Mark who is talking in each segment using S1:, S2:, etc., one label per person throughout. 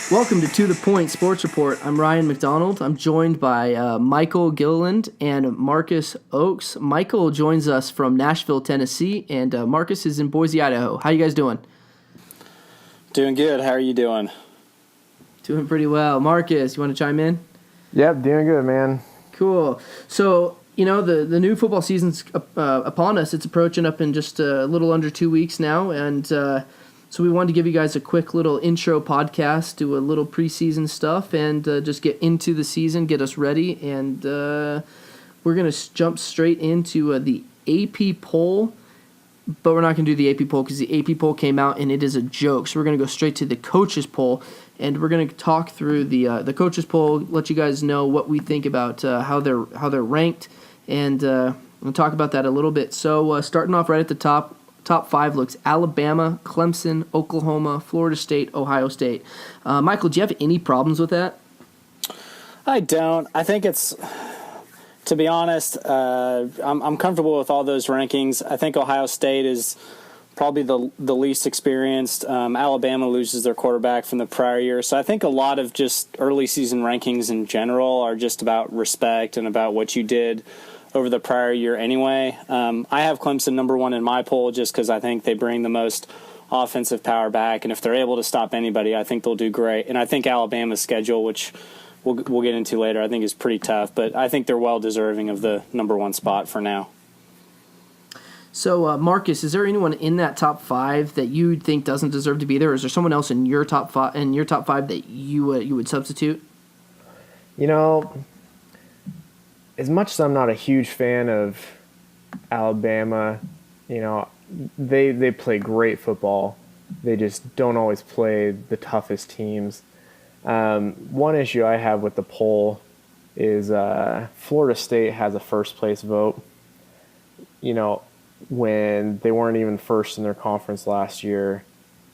S1: Welcome to The Point Sports Report. I'm Ryan McDonald. I'm joined by Michael Gilliland and Marcus Oakes. Michael joins us from Nashville, Tennessee, and Marcus is in Boise, Idaho. How you guys doing?
S2: Doing good. How are you doing?
S1: Doing pretty well. Marcus, you want to chime in?
S3: Yep, doing good, man.
S1: Cool. So, the new football season's upon us. It's approaching up in just a little under 2 weeks now, and so we wanted to give you guys a quick little intro podcast, do a little preseason stuff, and just get into the season, get us ready. And we're going to jump straight into the AP poll, but we're not going to do the AP poll because the AP poll came out and it is a joke. So we're going to go straight to the coaches poll, and we're going to talk through the coaches poll, let you guys know what we think about how they're ranked, and we'll talk about that a little bit. So starting off right at the top. Top 5 looks Alabama, Clemson, Oklahoma, Florida State, Ohio State. Michael, do you have any problems with that?
S2: I don't. I think it's, to be honest, I'm comfortable with all those rankings. I think Ohio State is probably the least experienced. Alabama loses their quarterback from the prior year. So I think a lot of just early season rankings in general are just about respect and about what you did over the prior year anyway. I have Clemson number 1 in my poll just because I think they bring the most offensive power back, and if they're able to stop anybody, I think they'll do great. And I think Alabama's schedule, which we'll get into later, I think is pretty tough, but I think they're well deserving of the number 1 spot for now.
S1: So, Marcus, is there anyone in that top 5 that you think doesn't deserve to be there, or is there someone else in your top 5 that you would substitute?
S3: As much as I'm not a huge fan of Alabama, they play great football. They just don't always play the toughest teams. One issue I have with the poll is Florida State has a first place vote. When they weren't even first in their conference last year,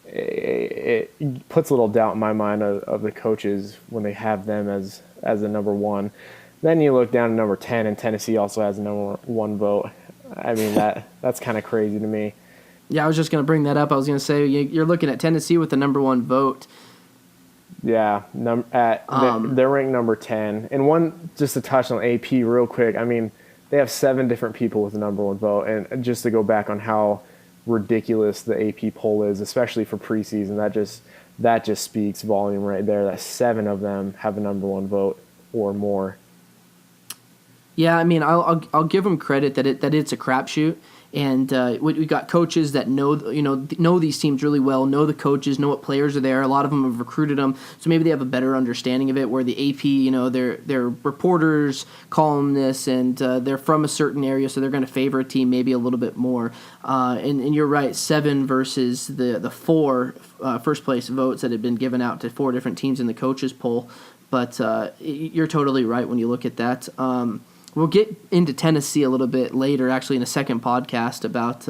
S3: it puts a little doubt in my mind of the coaches when they have them as the number 1. Then you look down to number 10, and Tennessee also has a number 1 vote. I mean, that's kind of crazy to me.
S1: Yeah, I was just going to bring that up. I was going to say, you're looking at Tennessee with the number 1 vote.
S3: Yeah, they're ranked number 10. And one, just to touch on AP real quick, I mean, they have 7 different people with the number 1 vote. And just to go back on how ridiculous the AP poll is, especially for preseason, that just speaks volume right there, that 7 of them have a number 1 vote or more.
S1: Yeah, I mean, I'll give them credit that it's a crapshoot, and we got coaches that know these teams really well, know the coaches, know what players are there. A lot of them have recruited them, so maybe they have a better understanding of it. Where the AP, they're reporters, columnists, and they're from a certain area, so they're going to favor a team maybe a little bit more. And you're right, 7 versus the 4 first place votes that had been given out to 4 different teams in the coaches poll. But you're totally right when you look at that. We'll get into Tennessee a little bit later, actually, in a second podcast about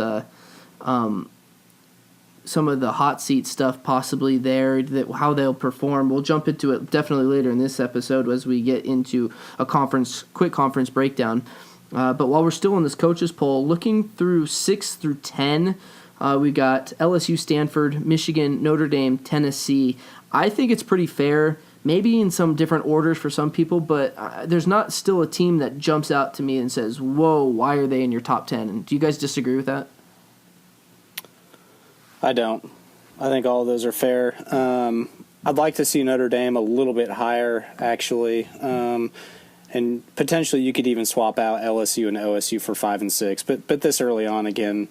S1: some of the hot seat stuff possibly there, how they'll perform. We'll jump into it definitely later in this episode as we get into a quick conference breakdown. But while we're still in this coaches poll, looking through 6 through 10, we got LSU, Stanford, Michigan, Notre Dame, Tennessee. I think it's pretty fair. Maybe in some different orders for some people, but there's not still a team that jumps out to me and says, whoa, why are they in your top 10? And do you guys disagree with that?
S2: I don't. I think all of those are fair. I'd like to see Notre Dame a little bit higher, actually. And potentially you could even swap out LSU and OSU for 5 and 6. But this early on, again,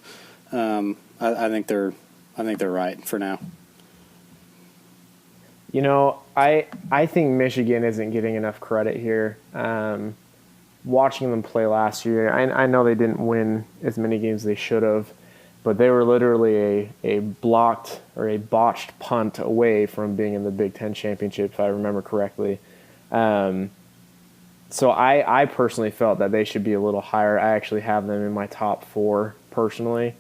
S2: I think they're right for now.
S3: I think Michigan isn't getting enough credit here. Watching them play last year, I know they didn't win as many games as they should have, but they were literally a blocked or a botched punt away from being in the Big Ten championship, if I remember correctly. So I personally felt that they should be a little higher. I actually have them in my top 4 personally.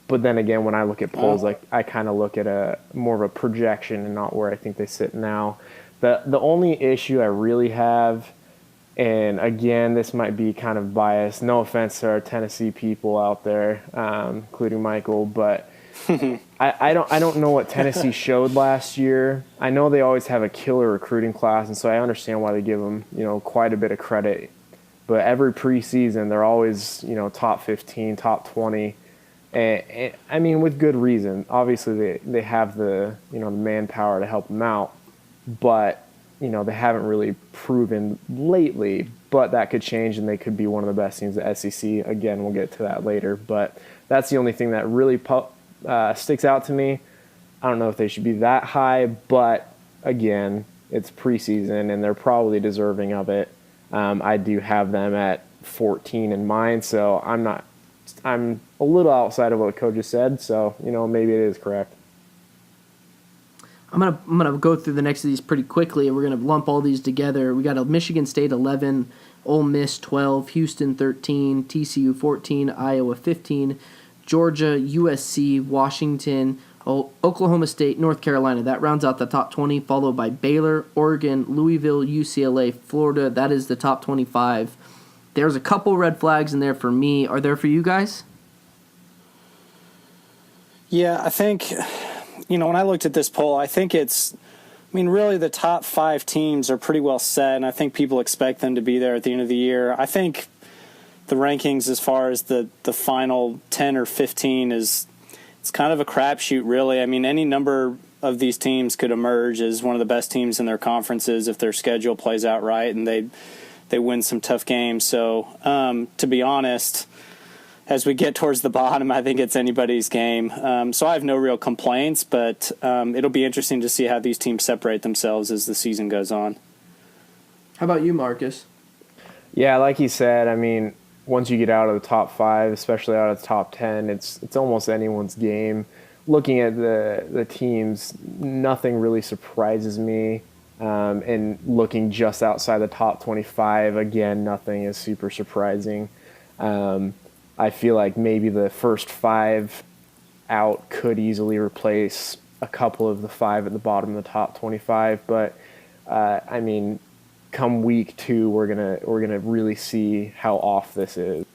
S3: But then again, when I look at polls, I kind of look at a more of a projection and not where I think they sit now. The only issue I really have, and again, this might be kind of biased, no offense to our Tennessee people out there, including Michael, but I don't know what Tennessee showed last year. I know they always have a killer recruiting class, and so I understand why they give them, quite a bit of credit. But every preseason, they're always, top 15, top 20. And I mean, with good reason. Obviously, they have the, the manpower to help them out. But, they haven't really proven lately. But that could change, and they could be one of the best teams at SEC. Again, we'll get to that later. But that's the only thing that really sticks out to me. I don't know if they should be that high. But, again, it's preseason, and they're probably deserving of it. I do have them at 14 in mind, so I'm a little outside of what Coach just said, so maybe it is correct.
S1: I'm gonna go through the next of these pretty quickly, and we're gonna lump all these together. We got a Michigan State 11, Ole Miss 12, Houston 13, TCU 14, Iowa 15, Georgia, USC, Washington, Oklahoma State, North Carolina. That rounds out the top 20, followed by Baylor, Oregon, Louisville, UCLA, Florida. That is the top 25. There's a couple red flags in there for me. Are there for you guys?
S2: Yeah, I think, when I looked at this poll, I think really the top 5 teams are pretty well set, and I think people expect them to be there at the end of the year. I think the rankings as far as the final 10 or 15 it's kind of a crapshoot, really. I mean, any number of these teams could emerge as one of the best teams in their conferences if their schedule plays out right and they win some tough games. So, to be honest, as we get towards the bottom, I think it's anybody's game. So I have no real complaints, but it'll be interesting to see how these teams separate themselves as the season goes on.
S1: How about you, Marcus?
S3: Yeah, like he said, I mean, once you get out of the top 5, especially out of the top 10, it's almost anyone's game. Looking at the teams, nothing really surprises me. And looking just outside the top 25, again, nothing is super surprising. I feel like maybe the first 5 out could easily replace a couple of the 5 at the bottom of the top 25. But, I mean, come week 2, we're gonna really see how off this is.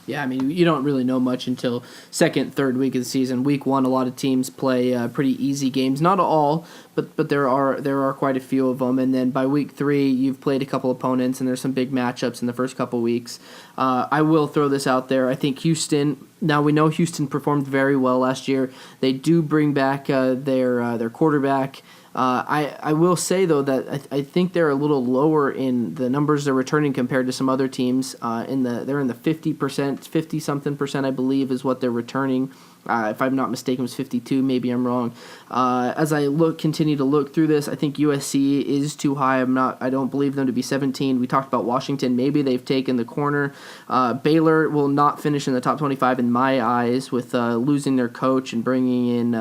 S1: Yeah, I mean, you don't really know much until second, third week of the season. Week 1, a lot of teams play pretty easy games. Not all, but there are quite a few of them. And then by week 3, you've played a couple opponents, and there's some big matchups in the first couple weeks. I will throw this out there. I think Houston. Now we know Houston performed very well last year. They do bring back their quarterback. I will say, though, that I think they're a little lower in the numbers they're returning compared to some other teams. They're in the 50%, 50-something%, I believe, is what they're returning. If I'm not mistaken, it was 52. Maybe I'm wrong. As I continue to look through this, I think USC is too high. I don't believe them to be 17. We talked about Washington. Maybe they've taken the corner. Baylor will not finish in the top 25 in my eyes with losing their coach and bringing in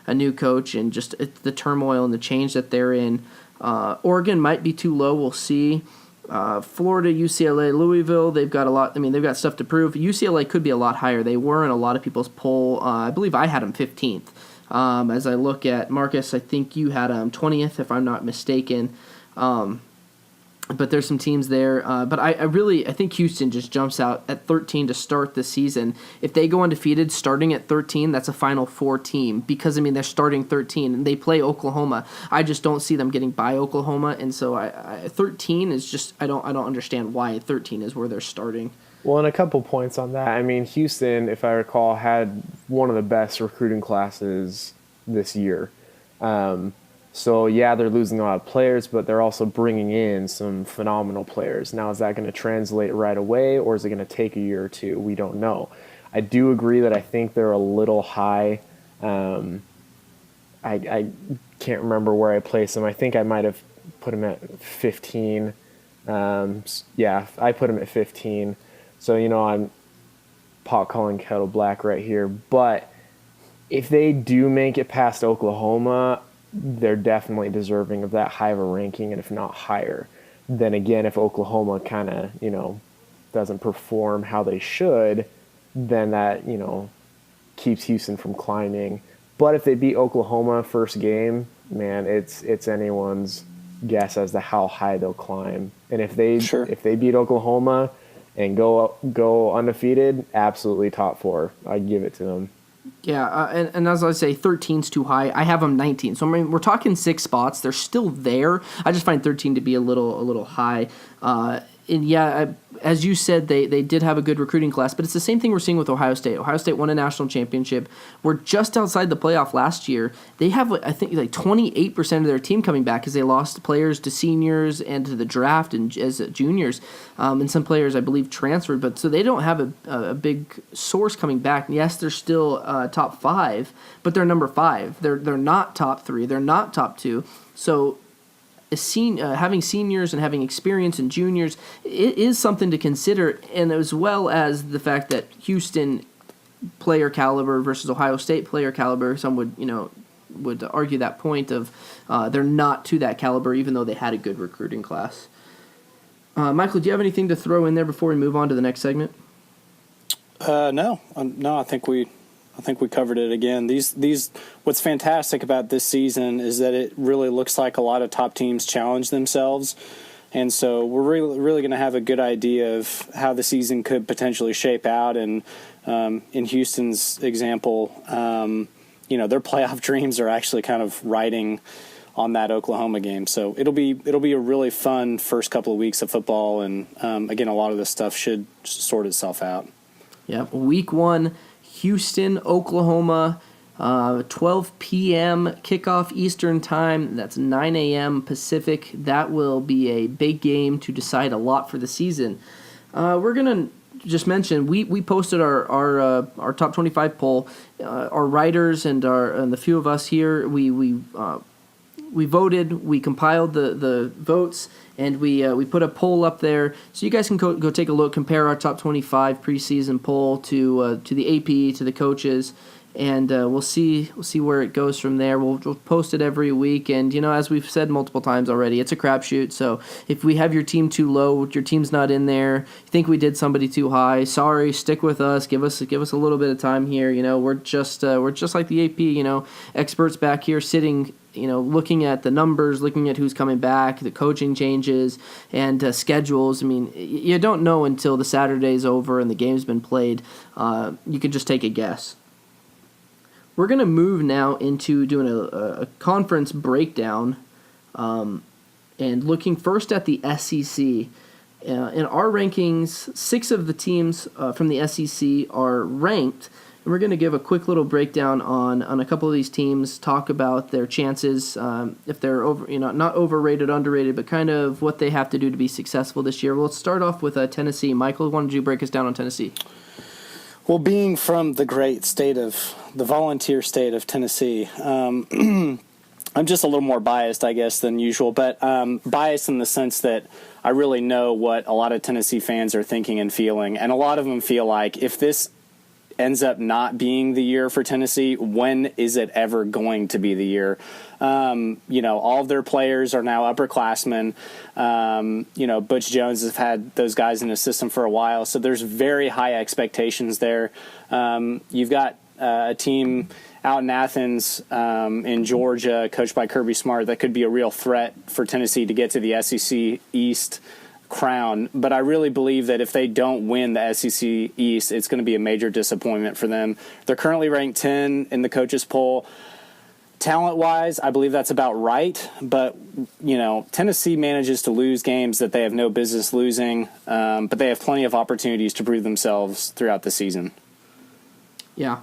S1: a new coach and just the turmoil and the change that they're in. Oregon might be too low. We'll see. Florida, UCLA, Louisville, they've got a lot. I mean, they've got stuff to prove. UCLA could be a lot higher. They were in a lot of people's poll. I believe I had them 15th. As I look at Marcus, I think you had them 20th, if I'm not mistaken. But there's some teams there. But I think Houston just jumps out at 13 to start the season. If they go undefeated starting at 13, that's a Final Four team because, I mean, they're starting 13 and they play Oklahoma. I just don't see them getting by Oklahoma. And so 13 is just, I don't understand why 13 is where they're starting.
S3: Well, and a couple points on that. I mean, Houston, if I recall, had one of the best recruiting classes this year. So, yeah, they're losing a lot of players, but they're also bringing in some phenomenal players. Now, is that going to translate right away, or is it going to take a year or two? We don't know. I do agree that I think they're a little high. I can't remember where I placed them. I think I might have put them at 15. Yeah, I put them at 15. So, I'm pot calling kettle black right here. But if they do make it past Oklahoma, they're definitely deserving of that high of a ranking, and if not higher. Then again, if Oklahoma kind of, doesn't perform how they should, then that, keeps Houston from climbing. But if they beat Oklahoma first game, man, it's anyone's guess as to how high they'll climb. And if they beat Oklahoma and go undefeated, absolutely top 4. I'd give it to them.
S1: Yeah, and as I say, 13's too high. I have them 19. So I mean, we're talking 6 spots. They're still there. I just find 13 to be a little high. And yeah, as you said, they did have a good recruiting class, but it's the same thing we're seeing with Ohio State. Ohio State won a national championship. We're just outside the playoff last year. They have, I think, like 28% of their team coming back because they lost players to seniors and to the draft and as juniors, and some players I believe transferred. But so they don't have a big source coming back. Yes, they're still top 5, but they're number 5. They're not top 3. They're not top 2. So having seniors and having experience in juniors, it is something to consider, and as well as the fact that Houston player caliber versus Ohio State player caliber, some would argue that point of they're not to that caliber, even though they had a good recruiting class. Michael, do you have anything to throw in there before we move on to the next segment?
S2: No. I think we covered it again. These what's fantastic about this season is that it really looks like a lot of top teams challenge themselves. And so we're really going to have a good idea of how the season could potentially shape out. And in Houston's example, their playoff dreams are actually kind of riding on that Oklahoma game. So it'll be a really fun first couple of weeks of football. And again, a lot of this stuff should sort itself out.
S1: Yeah, week 1. Houston, Oklahoma, 12 p.m. kickoff Eastern time. That's 9 a.m. Pacific. That will be a big game to decide a lot for the season. We're going to just mention, we posted our top 25 poll. Our writers and the few of us here, we voted, we compiled the votes, and we put a poll up there, so you guys can go take a look, compare our top 25 preseason poll to the AP, to the coaches, and we'll see where it goes from there. We'll post it every week, and as we've said multiple times already, it's a crapshoot. So if we have your team too low, your team's not in there, you think we did somebody too high, sorry, stick with us. Give us a little bit of time here. We're just like the AP. Experts back here sitting, looking at the numbers, looking at who's coming back, the coaching changes, and schedules. I mean, you don't know until the Saturday's over and the game's been played. You can just take a guess. We're going to move now into doing a conference breakdown and looking first at the SEC. In our rankings, 6 of the teams from the SEC are ranked. And we're going to give a quick little breakdown on a couple of these teams, talk about their chances, if they're not overrated, underrated, but kind of what they have to do to be successful this year. Well, let's start off with Tennessee. Michael, why don't you break us down on Tennessee?
S2: Well, being from the volunteer state of Tennessee, I'm just a little more biased, I guess, than usual, but biased in the sense that I really know what a lot of Tennessee fans are thinking and feeling, and a lot of them feel like if this ends up not being the year for Tennessee, when is it ever going to be the year? All of their players are now upperclassmen. Butch Jones has had those guys in his system for a while, so there's very high expectations there. You've got a team out in Athens, in Georgia, coached by Kirby Smart, that could be a real threat for Tennessee to get to the SEC East crown. But I really believe that if they don't win the SEC East, it's going to be a major disappointment for them. They're currently ranked 10 in the coaches poll. Talent-wise, I believe that's about right. But, Tennessee manages to lose games that they have no business losing, but they have plenty of opportunities to prove themselves throughout the season.
S1: Yeah.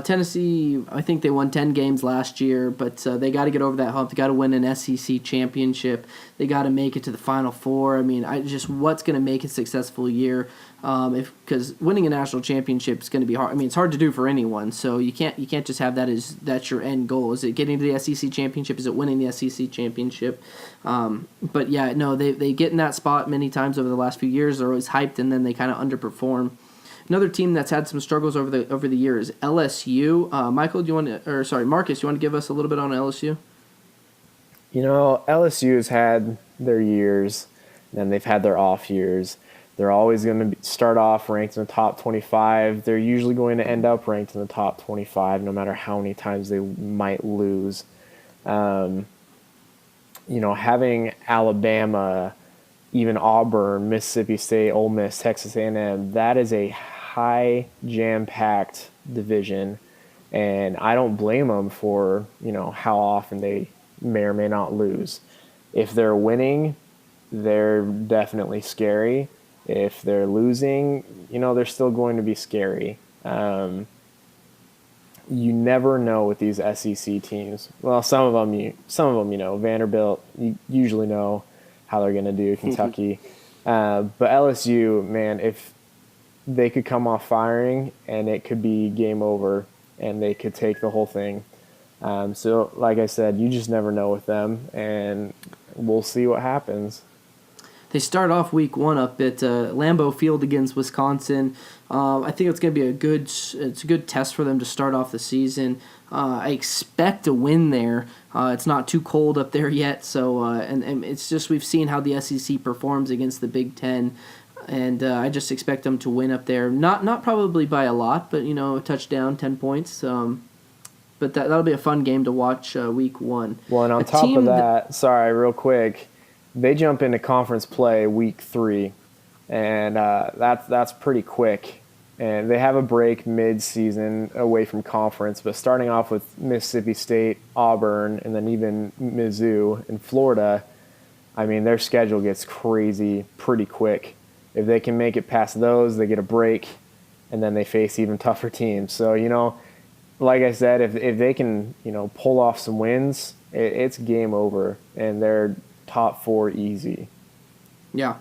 S1: Tennessee, I think they won 10 games last year, but they got to get over that hump. They got to win an SEC championship. They got to make it to the Final Four. I mean, what's going to make a successful year? Because winning a national championship is going to be hard. I mean, it's hard to do for anyone. So you can't just have that's your end goal. Is it getting to the SEC championship? Is it winning the SEC championship? But yeah, no, they get in that spot many times over the last few years. They're always hyped, and then they kind of underperform. Another team that's had some struggles over the years, LSU. Michael, Marcus, you want to give us a little bit on LSU?
S3: LSU has had their years, and they've had their off years. They're always going to start off ranked in the top 25. They're usually going to end up ranked in the top 25, no matter how many times they might lose. Having Alabama, even Auburn, Mississippi State, Ole Miss, Texas A&M, that is a high jam-packed division. And I don't blame them for, how often they may or may not lose. If they're winning, they're definitely scary. If they're losing, they're still going to be scary. You never know with these SEC teams. Well, some of them, Vanderbilt, you usually know how they're going to do. Kentucky, but LSU, man, if they could come off firing and it could be game over, and they could take the whole thing. So, like I said, you just never know with them, and we'll see what happens.
S1: They start off week 1 up at Lambeau Field against Wisconsin. I think it's going to be a good test for them to start off the season. I expect a win there. It's not too cold up there yet, so and it's just we've seen how the SEC performs against the Big Ten, and I just expect them to win up there. Not probably by a lot, but a touchdown, 10 points. But that'll be a fun game to watch week 1.
S3: Well, and on top of that, sorry, real quick. They jump into conference play week 3, and that's pretty quick. And they have a break mid-season away from conference, but starting off with Mississippi State, Auburn, and then even Mizzou in Florida, I mean, their schedule gets crazy pretty quick. If they can make it past those, they get a break, and then they face even tougher teams. So, like I said, if they can, pull off some wins, it's game over, and they're top 4 easy.
S1: Yeah,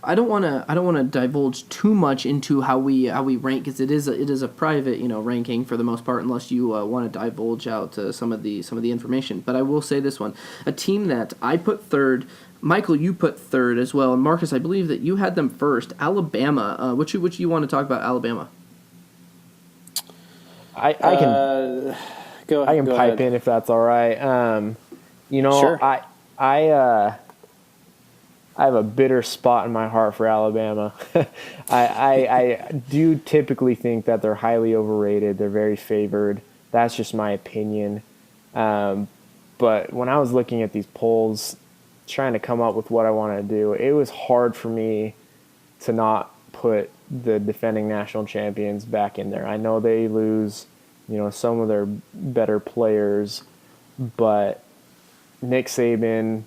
S1: I don't want to divulge too much into how we rank, because it is a private ranking for the most part, unless you want to divulge out some of the information. But I will say this one: a team that I put third. Michael, you put third as well, and Marcus, I believe that you had them first. Alabama. Which you want to talk about Alabama?
S3: I can
S2: go ahead.
S3: I can
S2: go
S3: pipe
S2: ahead.
S3: in if that's all right.
S2: Sure.
S3: I have a bitter spot in my heart for Alabama. I do typically think that they're highly overrated. They're very favored. That's just my opinion. But when I was looking at these polls, trying to come up with what I wanted to do, it was hard for me to not put the defending national champions back in there. I know they lose, some of their better players, but Nick Saban,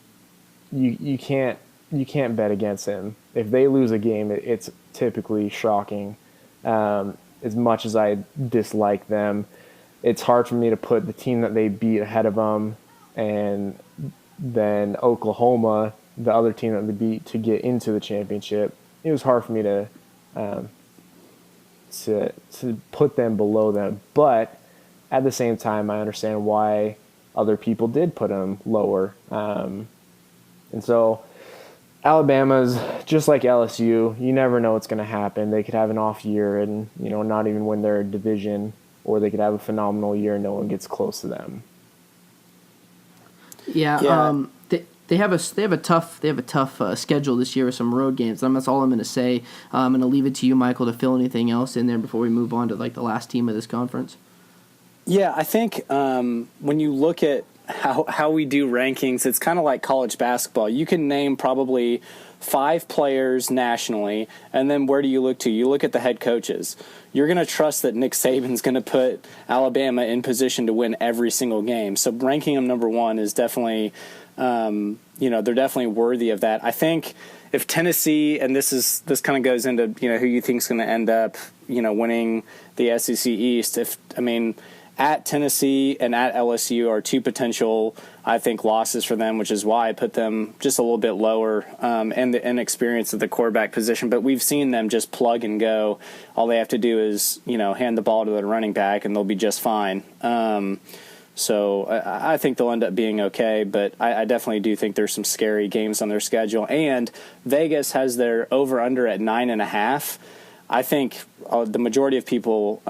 S3: you can't bet against him. If they lose a game, it's typically shocking. As much as I dislike them, it's hard for me to put the team that they beat ahead of them, and then Oklahoma, the other team that they beat to get into the championship. It was hard for me to put them below them, but at the same time, I understand why other people did put them lower. And so Alabama's just like LSU. You never know what's going to happen. They could have an off year and, not even win their division, or they could have a phenomenal year and no one gets close to them.
S1: Yeah. They have a tough schedule this year with some road games. That's all I'm going to say. I'm going to leave it to you, Michael, to fill anything else in there before we move on to the last team of this conference.
S2: Yeah, I think when you look at how we do rankings, it's kind of like college basketball. You can name probably 5 players nationally, and then where do you look to? You look at the head coaches. You're going to trust that Nick Saban's going to put Alabama in position to win every single game. So ranking them number 1 is definitely, they're definitely worthy of that. I think if Tennessee, and this kind of goes into who you think is going to end up winning the SEC East. At Tennessee and at LSU are 2 potential, I think, losses for them, which is why I put them just a little bit lower, and the inexperience of the quarterback position. But we've seen them just plug and go. All they have to do is, hand the ball to the running back, and they'll be just fine. So I think they'll end up being okay, but I definitely do think there's some scary games on their schedule. And Vegas has their over-under at 9.5. I think the majority of people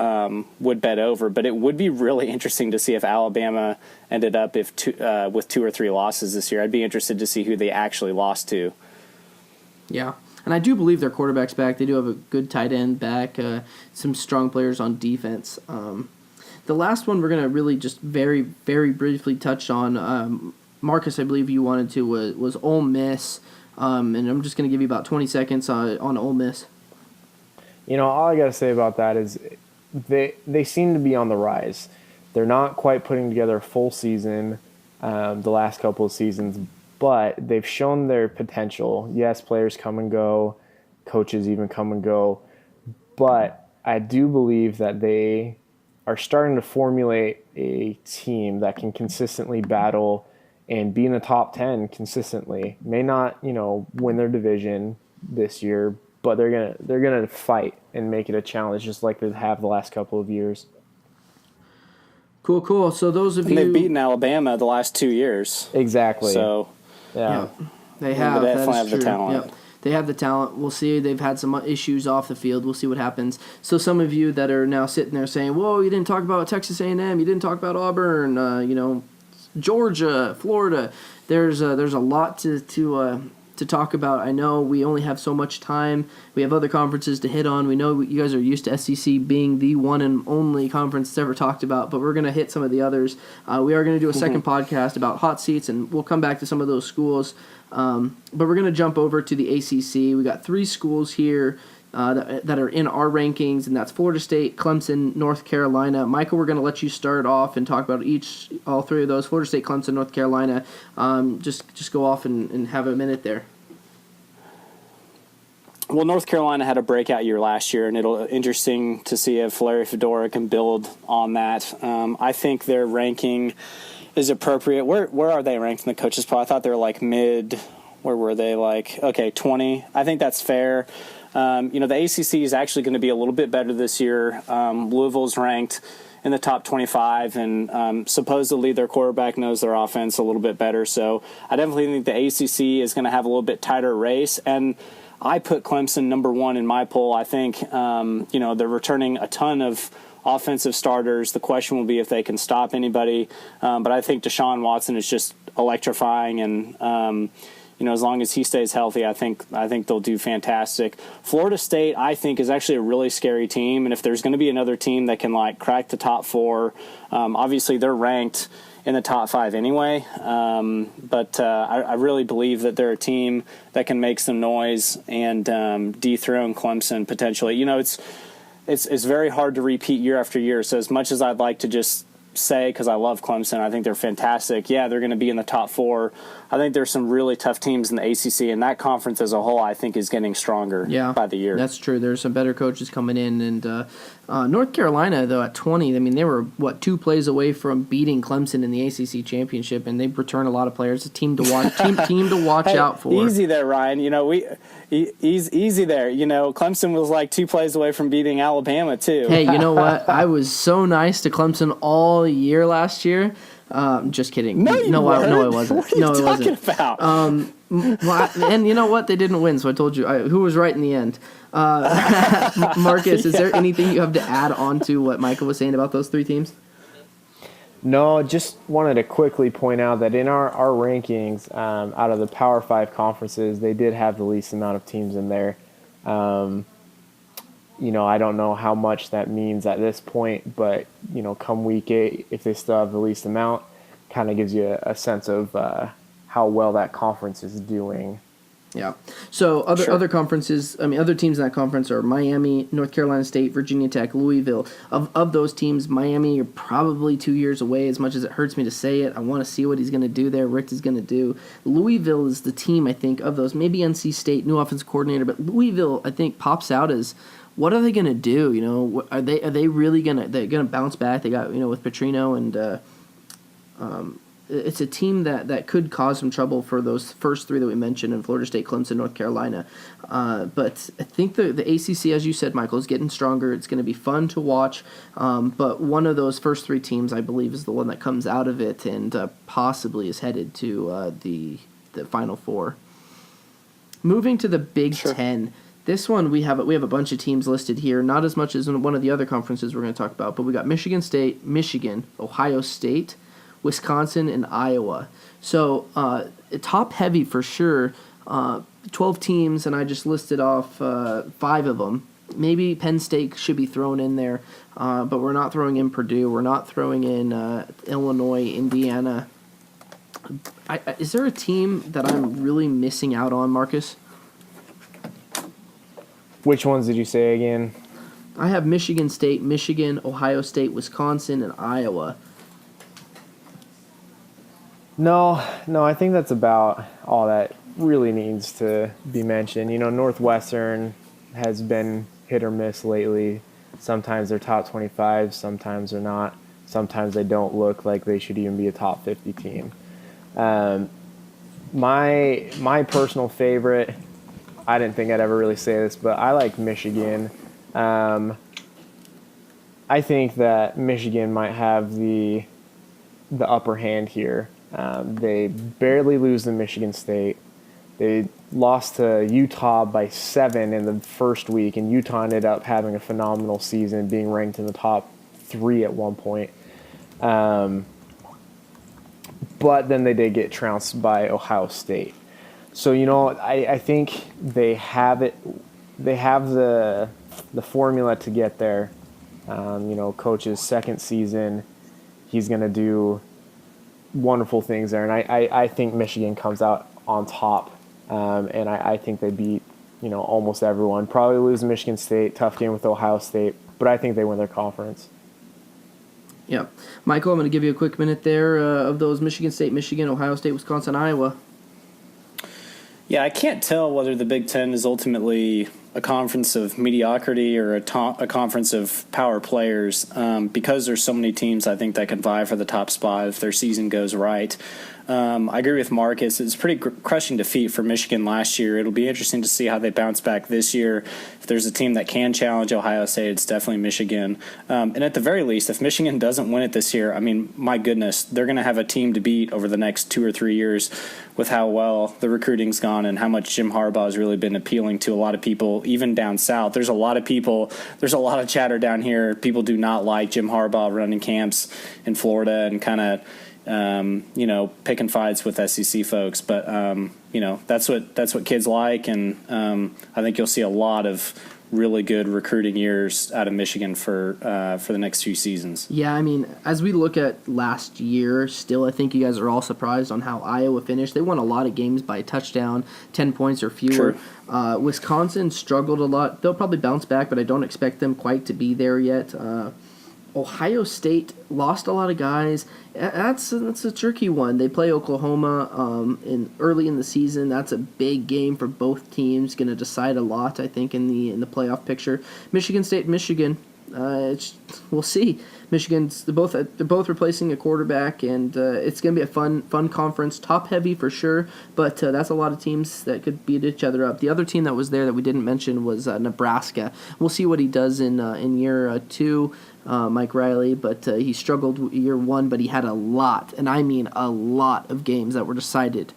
S2: would bet over, but it would be really interesting to see if Alabama ended up with 2 or 3 losses this year. I'd be interested to see who they actually lost to.
S1: Yeah, and I do believe their quarterback's back. They do have a good tight end back, some strong players on defense. The last one we're going to really just very, very briefly touch on, Marcus, I believe you wanted to, was Ole Miss, and I'm just going to give you about 20 seconds on Ole Miss.
S3: All I got to say about that is they seem to be on the rise. They're not quite putting together a full season the last couple of seasons, but they've shown their potential. Yes, players come and go, coaches even come and go, but I do believe that they are starting to formulate a team that can consistently battle and be in the top 10 consistently. May not, win their division this year, but they're gonna fight and make it a challenge, just like they have the last couple of years.
S1: Cool. So those of you...
S2: They've beaten Alabama the last 2 years.
S3: Exactly.
S2: So,
S3: yeah.
S1: They have.
S2: They definitely
S1: that is
S2: have
S1: true.
S2: the talent.
S1: Yep. They have the talent. We'll see. They've had some issues off the field. We'll see what happens. So some of you that are now sitting there saying, whoa, you didn't talk about Texas A&M. You didn't talk about Auburn, Georgia, Florida. There's a lot to talk about. I know we only have so much time. We have other conferences to hit on. We know you guys are used to SEC being the one and only conference that's ever talked about, but we're going to hit some of the others. We are going to do a second podcast about hot seats, and we'll come back to some of those schools. But we're going to jump over to the ACC. We got 3 schools here that are in our rankings, and that's Florida State, Clemson, North Carolina. Michael, we're going to let you start off and talk about all 3 of those. Florida State, Clemson, North Carolina. Just go off and have a minute there.
S2: Well, North Carolina had a breakout year last year, and it'll be interesting to see if Larry Fedora can build on that. I think their ranking is appropriate. Where are they ranked in the coaches poll? I thought they were like mid. Where were they? 20. I think that's fair. The ACC is actually going to be a little bit better this year. Louisville's ranked in the top 25, and supposedly their quarterback knows their offense a little bit better. So I definitely think the ACC is going to have a little bit tighter race. And I put Clemson number 1 in my poll. I think, they're returning a ton of offensive starters. The question will be if they can stop anybody. But I think Deshaun Watson is just electrifying, and as long as he stays healthy, I think they'll do fantastic. Florida State, I think, is actually a really scary team, and if there's going to be another team that can crack the top 4, obviously they're ranked in the top 5 anyway. But I really believe that they're a team that can make some noise and dethrone Clemson potentially. It's very hard to repeat year after year. So as much as I'd like to just say, because I love Clemson, I think they're fantastic. Yeah, they're going to be in the top 4. I think there's some really tough teams in the ACC, and that conference as a whole, I think, is getting stronger by the year.
S1: That's true. There's some better coaches coming in, and North Carolina, though, at 20, I mean, they were 2 plays away from beating Clemson in the ACC championship, and they've returned a lot of players. A team to watch, team to watch out for.
S2: Easy there, Ryan. Easy there. Clemson was 2 plays away from beating Alabama too.
S1: Hey, you know what? I was so nice to Clemson all year last year. Just kidding.
S2: No,
S1: I wasn't.
S2: What are you talking about?
S1: And you know what? They didn't win, so I told you who was right in the end. Marcus, is there anything you have to add on to what Michael was saying about those 3 teams?
S3: No, just wanted to quickly point out that in our rankings, out of the Power 5 conferences, they did have the least amount of teams in there. I don't know how much that means at this point, but, come week 8, if they still have the least amount, kind of gives you a sense of how well that conference is doing.
S1: Yeah. So other conferences, other teams in that conference are Miami, North Carolina State, Virginia Tech, Louisville. Of those teams, Miami are probably 2 years away, as much as it hurts me to say it. I want to see what he's going to do there, Rick is going to do. Louisville is the team, I think, of those. Maybe NC State, new offensive coordinator, but Louisville, I think, pops out as what are they going to do? Are they really going to bounce back? They got, with Petrino and it's a team that could cause some trouble for those first 3 that we mentioned in Florida State, Clemson, North Carolina. But I think the ACC, as you said, Michael, is getting stronger. It's going to be fun to watch. But one of those first 3 teams, I believe, is the one that comes out of it and possibly is headed to the Final 4. Moving to the Big Ten. This one, we have a bunch of teams listed here, not as much as in one of the other conferences we're going to talk about, but we got Michigan State, Michigan, Ohio State, Wisconsin, and Iowa. So top heavy for sure. 12 teams, and I just listed off 5 of them. Maybe Penn State should be thrown in there, but we're not throwing in Purdue. We're not throwing in Illinois, Indiana. Is there a team that I'm really missing out on, Marcus?
S3: Which ones did you say again?
S1: I have Michigan State, Michigan, Ohio State, Wisconsin, and Iowa.
S3: No, I think that's about all that really needs to be mentioned. Northwestern has been hit or miss lately. Sometimes they're top 25, sometimes they're not. Sometimes they don't look like they should even be a top 50 team. My personal favorite, I didn't think I'd ever really say this, but I like Michigan. I think that Michigan might have the upper hand here. They barely lose to Michigan State. They lost to Utah by 7 in the first week, and Utah ended up having a phenomenal season, being ranked in the top 3 at one point. But then they did get trounced by Ohio State. So, I think they have it. They have the formula to get there. Coach's second season, he's going to do wonderful things there. And I think Michigan comes out on top. And I think they beat, almost everyone. Probably lose to Michigan State, tough game with Ohio State, but I think they win their conference.
S1: Yeah. Michael, I'm going to give you a quick minute there of those Michigan State, Michigan, Ohio State, Wisconsin, Iowa.
S2: Yeah, I can't tell whether the Big Ten is ultimately a conference of mediocrity or a conference of power players because there's so many teams, I think, that can vie for the top spot if their season goes right. I agree with Marcus. It's a pretty crushing defeat for Michigan last year. It'll be interesting to see how they bounce back this year. If there's a team that can challenge Ohio State, it's definitely Michigan. And at the very least, if Michigan doesn't win it this year, I mean, my goodness, they're going to have a team to beat over the next 2 or 3 years with how well the recruiting's gone and how much Jim Harbaugh has really been appealing to a lot of people, even down south. There's a lot of chatter down here. People do not like Jim Harbaugh running camps in Florida and kind of picking fights with SEC folks, but that's what kids like, and I think you'll see a lot of really good recruiting years out of Michigan for the next few seasons.
S1: Yeah, I mean, as we look at last year, still, I think you guys are all surprised on how Iowa finished. They won a lot of games by a touchdown, 10 points or fewer. Wisconsin struggled a lot. They'll probably bounce back, but I don't expect them quite to be there yet. Ohio State lost a lot of guys. That's a tricky one. They play Oklahoma early in the season. That's a big game for both teams. Going to decide a lot, I think, in the playoff picture. Michigan State, Michigan. We'll see. They're both replacing a quarterback, and it's going to be a fun conference. Top heavy for sure, but that's a lot of teams that could beat each other up. The other team that was there that we didn't mention was Nebraska. We'll see what he does in year 2. Mike Riley, but he struggled year 1, but he had a lot, and I mean a lot of games that were decided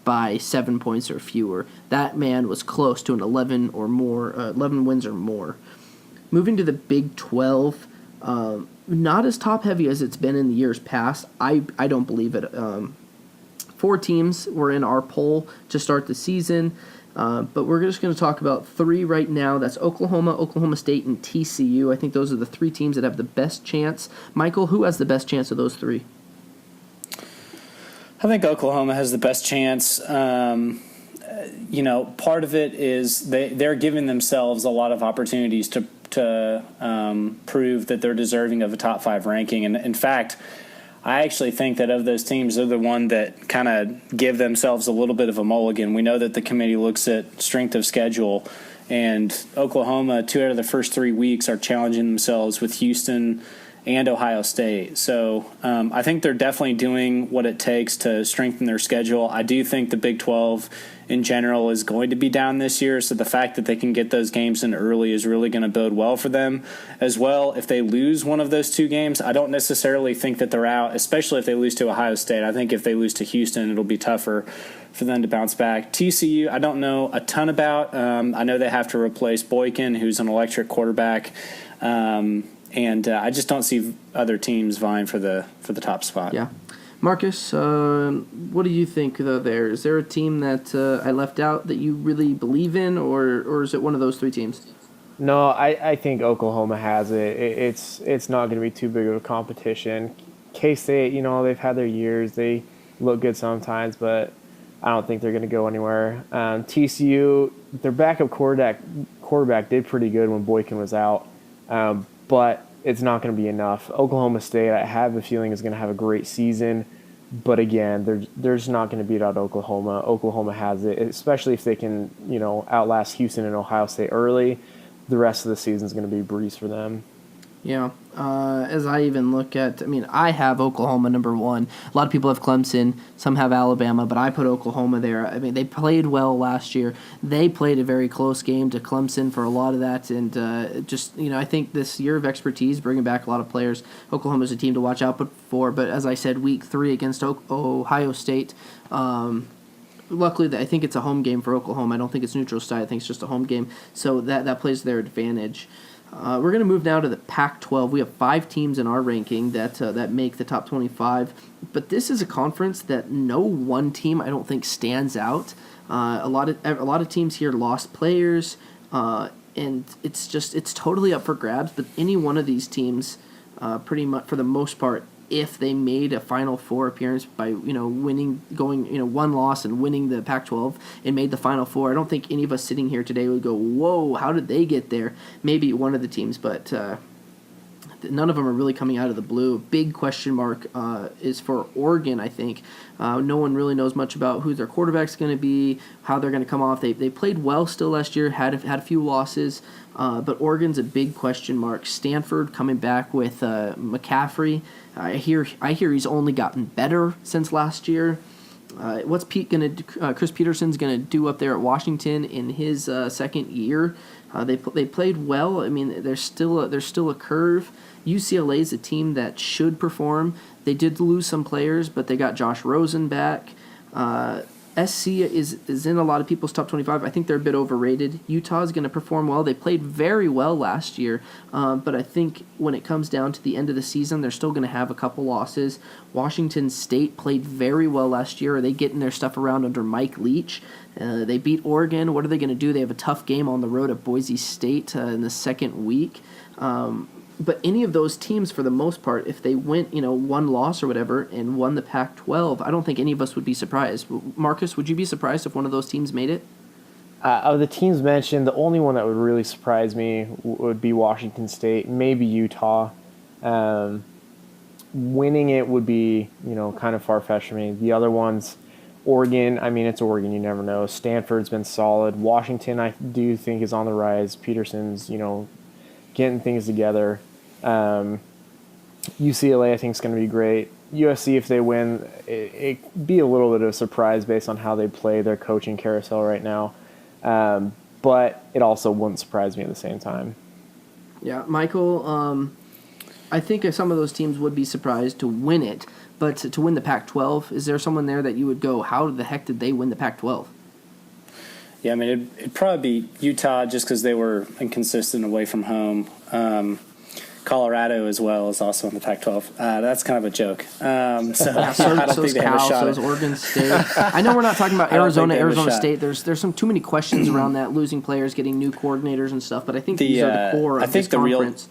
S1: by 7 points or fewer. That man was close to an 11 wins or more. Moving to the Big 12, not as top heavy as it's been in the years past. I don't believe it. 4 teams were in our poll to start the season. But we're just going to talk about 3 right now. That's Oklahoma, Oklahoma State, and TCU. I think those are the 3 teams that have the best chance. Michael, who has the best chance of those 3?
S2: I think Oklahoma has the best chance. Part of it is they're giving themselves a lot of opportunities to prove that they're deserving of a top 5 ranking. And in fact, I actually think that of those teams, they're the one that kind of give themselves a little bit of a mulligan. We know that the committee looks at strength of schedule, and Oklahoma, 2 out of the first 3 weeks, are challenging themselves with Houston and Ohio State. So I think they're definitely doing what it takes to strengthen their schedule. I do think the Big 12 in general is going to be down this year, so the fact that they can get those games in early is really going to bode well for them as well. If they lose one of those 2 games, I don't necessarily think that they're out, especially if they lose to Ohio State. I think if they lose to Houston, it'll be tougher for them to bounce back. TCU, I don't know a ton about. I know they have to replace Boykin, who's an electric quarterback. And I just don't see other teams vying for the top spot.
S1: Yeah. Marcus, what do you think, though, there? Is there a team that I left out that you really believe in, or is it one of those 3 teams?
S3: No, I think Oklahoma has it. It's not going to be too big of a competition. K-State, they've had their years. They look good sometimes, but I don't think they're going to go anywhere. TCU, their backup quarterback did pretty good when Boykin was out. but it's not going to be enough. Oklahoma State, I have a feeling, is going to have a great season. But again, there's not going to beat out Oklahoma. Oklahoma has it, especially if they can, outlast Houston and Ohio State early. The rest of the season is going to be a breeze for them.
S1: Yeah. As I even look at, I have Oklahoma number 1. A lot of people have Clemson. Some have Alabama, but I put Oklahoma there. They played well last year. They played a very close game to Clemson for a lot of that. And I think this year of expertise, bringing back a lot of players, Oklahoma's a team to watch out for. But as I said, week 3 against Ohio State, luckily, I think it's a home game for Oklahoma. I don't think it's neutral site. I think it's just a home game. So that plays to their advantage. We're going to move now to the Pac-12. We have 5 teams in our ranking that make the top 25, but this is a conference that no one team I don't think stands out. A lot of teams here lost players, and it's totally up for grabs. But any one of these teams, pretty much for the most part, if they made a Final Four appearance by winning, going one loss and winning the Pac-12 and made the Final Four, I don't think any of us sitting here today would go, whoa, how did they get there? Maybe one of the teams, but none of them are really coming out of the blue. Big question mark is for Oregon, I think. No one really knows much about who their quarterback's going to be, how they're going to come off. They played well still last year, had a few losses, but Oregon's a big question mark. Stanford coming back with McCaffrey. I hear he's only gotten better since last year. What's Chris Peterson's gonna do up there at Washington in his second year? They played well. There's still a curve. UCLA is a team that should perform. They did lose some players, but they got Josh Rosen back. SC is in a lot of people's top 25. I think they're a bit overrated. Utah's going to perform well. They played very well last year, but I think when it comes down to the end of the season, they're still going to have a couple losses. Washington State played very well last year. Are they getting their stuff around under Mike Leach? They beat Oregon. What are they going to do? They have a tough game on the road at Boise State in the second week. But any of those teams, for the most part, if they went, one loss or whatever and won the Pac-12, I don't think any of us would be surprised. Marcus, would you be surprised if one of those teams made it?
S3: Of the teams mentioned, the only one that would really surprise me would be Washington State, maybe Utah. Winning it would be, kind of far-fetched for me. The other ones, Oregon, it's Oregon, you never know. Stanford's been solid. Washington, I do think, is on the rise. Peterson's, getting things together. UCLA, I think, is going to be great. USC, if they win, it'd be a little bit of a surprise based on how they play their coaching carousel right now. But it also wouldn't surprise me at the same time.
S1: Yeah, Michael, I think if some of those teams would be surprised to win it, but to win the Pac-12, is there someone there that you would go, how the heck did they win the Pac-12?
S2: Yeah, it'd probably be Utah just because they were inconsistent away from home. Colorado as well is also in the Pac-12. That's kind of a joke. So I don't think they have a shot.
S1: So's Oregon State. I know we're not talking about Arizona State. There's some too many questions around that, losing players, getting new coordinators and stuff. But I think these are the core of this conference.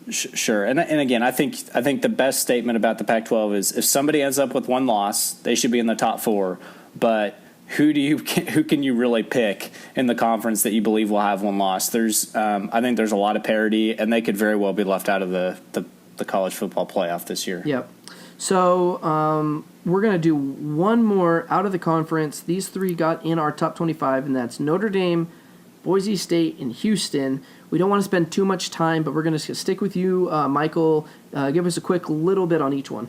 S2: Sure, and again, I think the best statement about the Pac-12 is if somebody ends up with one loss, they should be in the top 4. But who can you really pick in the conference that you believe will have one loss? I think there's a lot of parity, and they could very well be left out of the college football playoff this year.
S1: Yep. So we're going to do one more out of the conference. These 3 got in our top 25, and that's Notre Dame, Boise State, and Houston. We don't want to spend too much time, but we're going to stick with you, Michael. Give us a quick little bit on each one.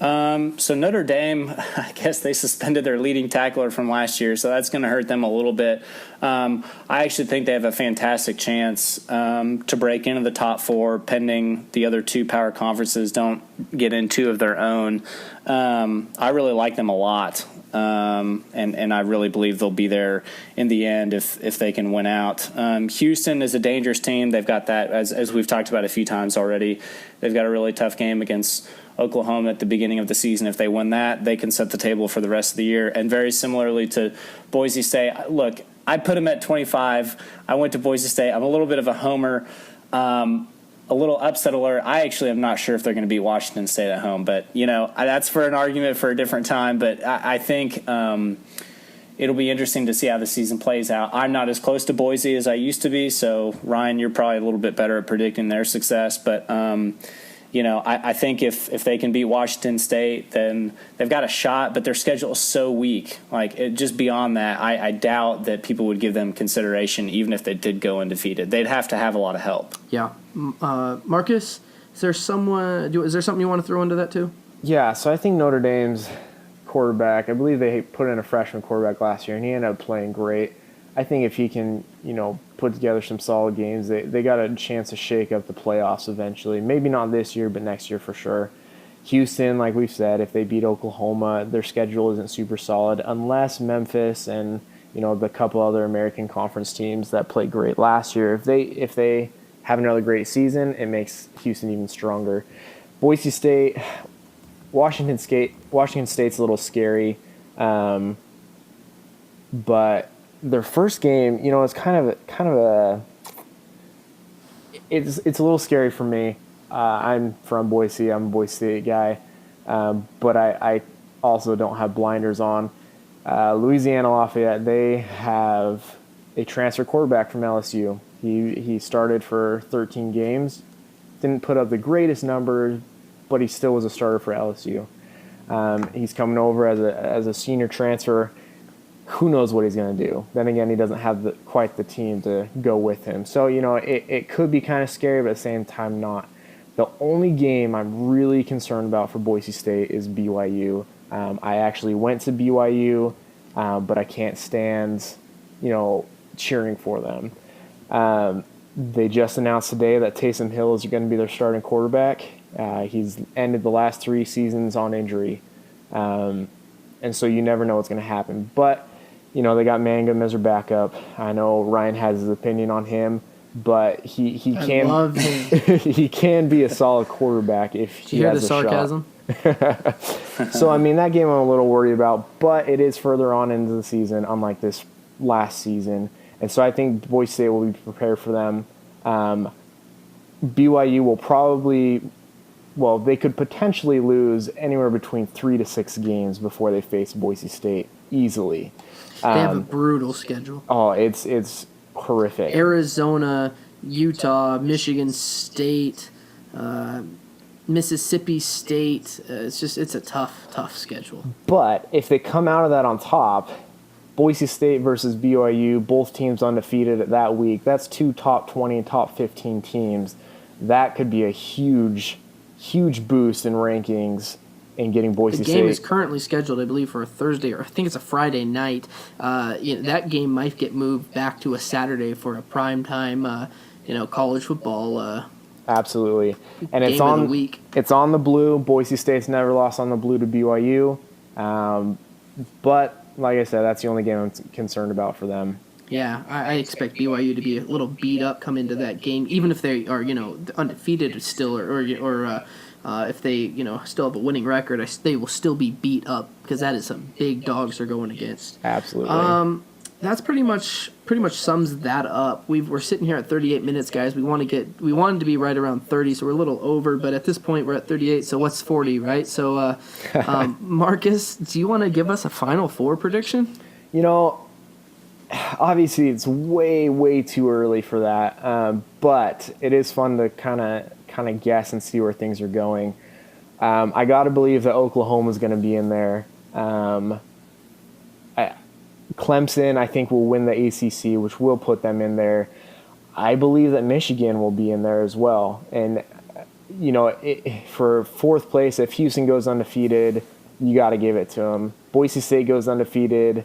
S2: So Notre Dame, I guess they suspended their leading tackler from last year, so that's going to hurt them a little bit. I actually think they have a fantastic chance to break into the top 4, pending the other 2 power conferences don't get in 2 of their own. I really like them a lot, and I really believe they'll be there in the end if they can win out. Houston is a dangerous team. They've got that, as we've talked about a few times already, they've got a really tough game against Oklahoma at the beginning of the season. If they win that, they can set the table for the rest of the year. And very similarly to Boise State, look, I put them at 25. I went to Boise State. I'm a little bit of a homer. A little upset alert. I actually am not sure if they're going to beat Washington State at home, but that's for an argument for a different time. But I think it'll be interesting to see how the season plays out. I'm not as close to Boise as I used to be, so Ryan, you're probably a little bit better at predicting their success. But I think if they can beat Washington State, then they've got a shot. But their schedule is so weak. Just beyond that, I doubt that people would give them consideration, even if they did go undefeated. They'd have to have a lot of help.
S1: Yeah, Marcus, is there something you want to throw into that too?
S3: Yeah, so I think Notre Dame's quarterback, I believe they put in a freshman quarterback last year, and he ended up playing great. I think if he can, put together some solid games, they got a chance to shake up the playoffs eventually. Maybe not this year, but next year for sure. Houston, like we've said, if they beat Oklahoma, their schedule isn't super solid unless Memphis and the couple other American Conference teams that played great last year. If they have another great season, it makes Houston even stronger. Boise State. Washington State's a little scary, but their first game, it's it's a little scary for me. I'm from Boise. I'm a Boise State guy, but I also don't have blinders on. Louisiana Lafayette, they have a transfer quarterback from LSU. He started for 13 games, didn't put up the greatest numbers, but he still was a starter for LSU. He's coming over as a senior transfer. Who knows what he's going to do? Then again, he doesn't have quite the team to go with him. So, it could be kind of scary, but at the same time not. The only game I'm really concerned about for Boise State is BYU. I actually went to BYU, but I can't stand, cheering for them. They just announced today that Taysom Hill is going to be their starting quarterback. He's ended the last 3 seasons on injury. And so you never know what's going to happen. But, they got Mangum as their backup. I know Ryan has his opinion on him, but he can
S1: love him.
S3: he can be a solid quarterback if he has a
S1: sarcasm?
S3: shot. So, that game I'm a little worried about, but it is further on into the season, unlike this last season. And so I think Boise State will be prepared for them. BYU will probably... Well, they could potentially lose anywhere between 3 to 6 games before they face Boise State easily.
S1: They have a brutal schedule.
S3: Oh, it's horrific.
S1: Arizona, Utah, Michigan State, Mississippi State. It's a tough schedule.
S3: But if they come out of that on top, Boise State versus BYU, both teams undefeated at that week. That's 2 top 20 and top 15 teams. That could be a huge boost in rankings and getting Boise State.
S1: The game is currently scheduled, I believe, for a Thursday, or I think it's a Friday night. That game might get moved back to a Saturday for a primetime, college football.
S3: Absolutely, and
S1: game of the week.
S3: It's on the blue. Boise State's never lost on the blue to BYU, but like I said, that's the only game I'm concerned about for them.
S1: Yeah, I expect BYU to be a little beat up come into that game, even if they are, undefeated still, or if they, still have a winning record, they will still be beat up because that is some big dogs they're going against.
S3: Absolutely.
S1: That's pretty much sums that up. We're sitting here at 38 minutes, guys. We wanted to be right around 30, so we're a little over, but at this point we're at 38. So what's 40, right? So, Marcus, do you want to give us a Final Four prediction?
S3: Obviously, it's way too early for that, but it is fun to kind of guess and see where things are going. I got to believe that Oklahoma's going to be in there. Clemson, I think, will win the ACC, which will put them in there. I believe that Michigan will be in there as well. And, for 4th place, if Houston goes undefeated, you got to give it to them. Boise State goes undefeated.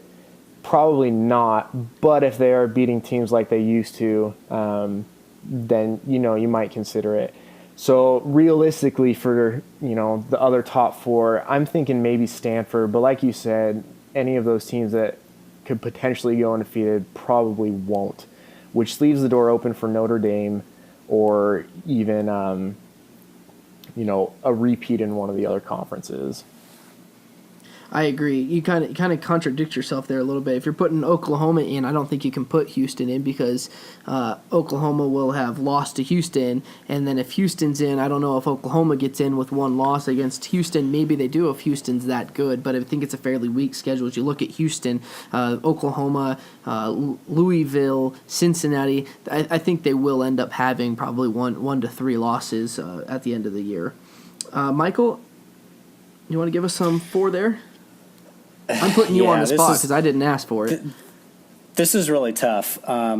S3: Probably not, but if they are beating teams like they used to, then, you might consider it. So realistically for, the other top 4, I'm thinking maybe Stanford, but like you said, any of those teams that could potentially go undefeated probably won't, which leaves the door open for Notre Dame or even, a repeat in one of the other conferences.
S1: I agree. You kind of contradict yourself there a little bit. If you're putting Oklahoma in, I don't think you can put Houston in because Oklahoma will have lost to Houston, and then if Houston's in, I don't know if Oklahoma gets in with one loss against Houston. Maybe they do if Houston's that good, but I think it's a fairly weak schedule. As you look at Houston, Oklahoma, Louisville, Cincinnati, I think they will end up having probably one to three losses at the end of the year. Michael, you want to give us some four there? I'm putting you on the spot because I didn't ask for it.
S2: This is really tough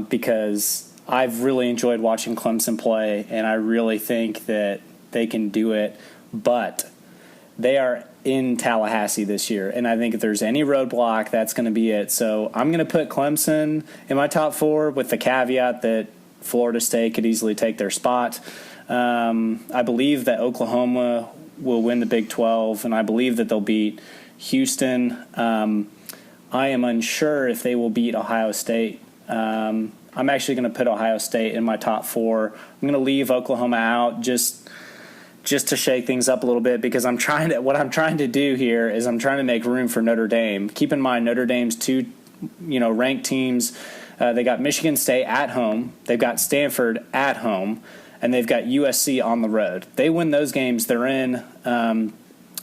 S2: because I've really enjoyed watching Clemson play, and I really think that they can do it. But they are in Tallahassee this year, and I think if there's any roadblock, that's going to be it. So I'm going to put Clemson in my top four with the caveat that Florida State could easily take their spot. I believe that Oklahoma will win the Big 12, and I believe that they'll beat Houston. I am unsure if they will beat Ohio State. I'm actually going to put Ohio State in my top four. I'm going to leave Oklahoma out just to shake things up a little bit because what I'm trying to do here is I'm trying to make room for Notre Dame. Keep in mind Notre Dame's two, ranked teams. They got Michigan State at home. They've got Stanford at home. And they've got USC on the road. They win those games, they're in.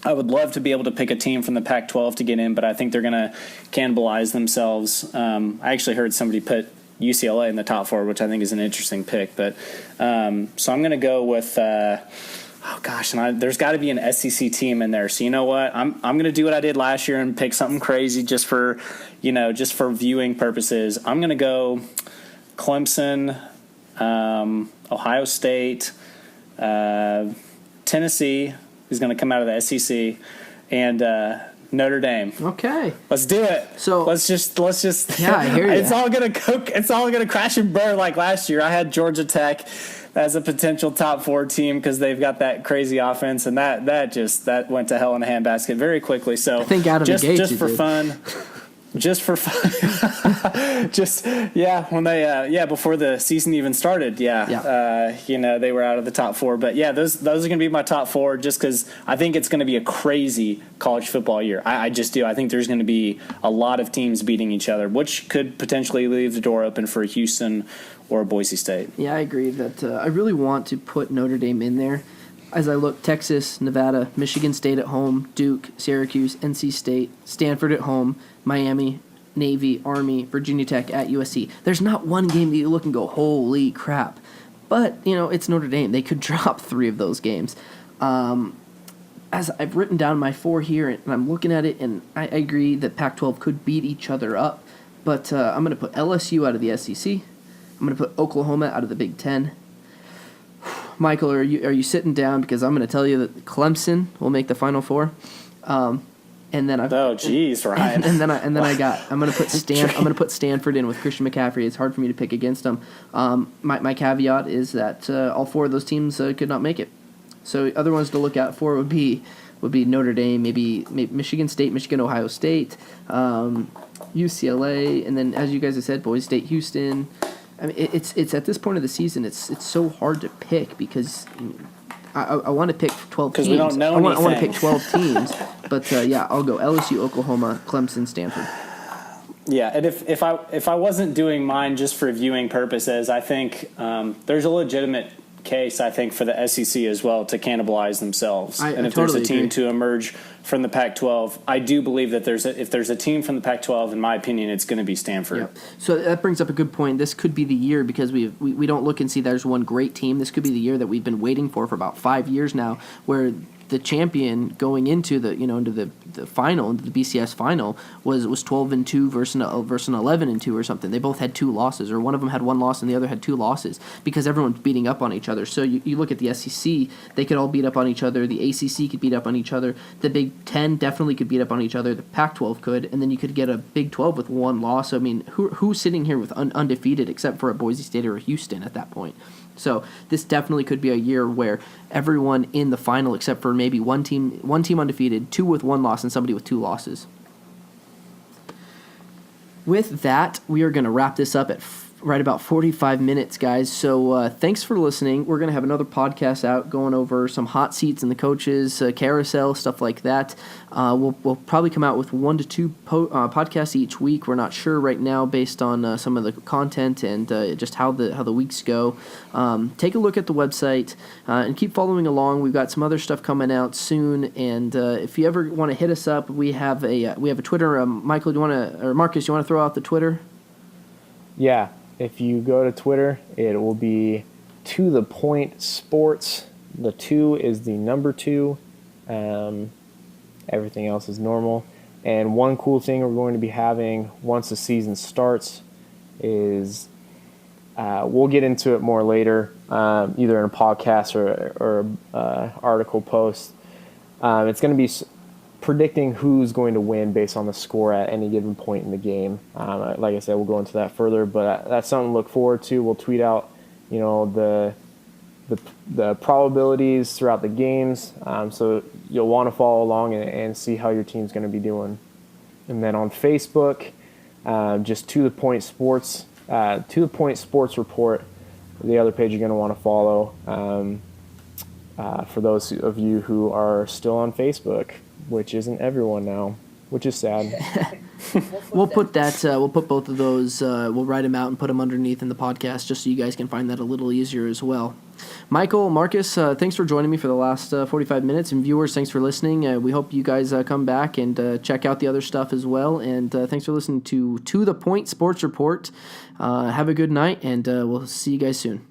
S2: I would love to be able to pick a team from the Pac-12 to get in, but I think they're going to cannibalize themselves. I actually heard somebody put UCLA in the top four, which I think is an interesting pick. But so I'm going to go with there's got to be an SEC team in there. So you know what? I'm going to do what I did last year and pick something crazy just for viewing purposes. I'm going to go Clemson, Ohio State, Tennessee is going to come out of the SEC, and Notre Dame.
S1: Okay,
S2: let's do it.
S1: So
S2: let's just.
S1: Yeah, I hear you.
S2: It's all gonna crash and burn like last year. I had Georgia Tech as a potential top four team because they've got that crazy offense, and that went to hell in a handbasket very quickly. So
S1: I think out of the gate,
S2: just for fun. Just for fun, when they before the season even started, they were out of the top four. But those are going to be my top four, just because I think it's going to be a crazy college football year. I just do. I think there's going to be a lot of teams beating each other, which could potentially leave the door open for Houston or Boise State.
S1: Yeah, I agree that I really want to put Notre Dame in there. As I look, Texas, Nevada, Michigan State at home, Duke, Syracuse, NC State, Stanford at home, Miami, Navy, Army, Virginia Tech at USC. There's not one game that you look and go, holy crap. But, it's Notre Dame. They could drop three of those games. As I've written down my four here, and I'm looking at it, and I agree that Pac-12 could beat each other up. But I'm going to put LSU out of the SEC. I'm going to put Oklahoma out of the Big Ten. Michael, are you sitting down? Because I'm going to tell you that Clemson will make the Final Four, and then Ryan. And then I'm going to put Stanford in with Christian McCaffrey. It's hard for me to pick against them. My caveat is that all four of those teams could not make it. So other ones to look out for would be Notre Dame, maybe Michigan State, Michigan, Ohio State, UCLA, and then as you guys have said, Boise State, Houston. I mean, it's at this point of the season, it's so hard to pick because I want to pick 12 teams.
S2: Because we don't know anything.
S1: I want to pick 12 teams, but I'll go LSU, Oklahoma, Clemson, Stanford.
S2: Yeah, and if I wasn't doing mine just for viewing purposes, I think there's a legitimate case, I think, for the SEC as well to cannibalize themselves.
S1: And
S2: if
S1: totally
S2: there's a team
S1: agree.
S2: to emerge from the Pac-12, I do believe that if there's a team from the Pac-12, in my opinion, it's going to be Stanford.
S1: Yep. So that brings up a good point. This could be the year because we don't look and see there's one great team. This could be the year that we've been waiting for about 5 years now, where the champion going into the into the final, into the BCS final, was 12-2 versus an 11-2 or something. They both had two losses, or one of them had one loss and the other had two losses because everyone's beating up on each other. So you look at the SEC, they could all beat up on each other. The ACC could beat up on each other. The Big Ten definitely could beat up on each other. The Pac-12 could, and then you could get a Big 12 with one loss. I mean, who's sitting here with undefeated except for a Boise State or a Houston at that point? So this definitely could be a year where everyone in the final, except for maybe one team undefeated, two with one loss, and somebody with two losses. With that, we are going to wrap this up at right about 45 minutes, guys. So thanks for listening. We're going to have another podcast out going over some hot seats in the coaches, carousel, stuff like that. We'll probably come out with 1 to 2 podcasts each week. We're not sure right now based on some of the content and just how the weeks go. Take a look at the website and keep following along. We've got some other stuff coming out soon. And if you ever want to hit us up, we have a Twitter. Michael, Marcus, you want to throw out the Twitter?
S3: Yeah. If you go to Twitter, it will be To The Point Sports. The 2 is the number 2. Everything else is normal. And one cool thing we're going to be having once the season starts is we'll get into it more later, either in a podcast or article post. It's going to be predicting who's going to win based on the score at any given point in the game. Like I said, we'll go into that further, but that's something to look forward to. We'll tweet out, the probabilities throughout the games, so you'll want to follow along and see how your team's going to be doing. And then on Facebook, just To The Point Sports, To The Point Sports Report, the other page you're going to want to follow. For those of you who are still on Facebook, which isn't everyone now, which is sad.
S1: We'll put both of those. We'll write them out and put them underneath in the podcast, just so you guys can find that a little easier as well. Michael, Marcus, thanks for joining me for the last 45 minutes, and viewers, thanks for listening. We hope you guys come back and check out the other stuff as well. And thanks for listening to The Point Sports Report. Have a good night, and we'll see you guys soon.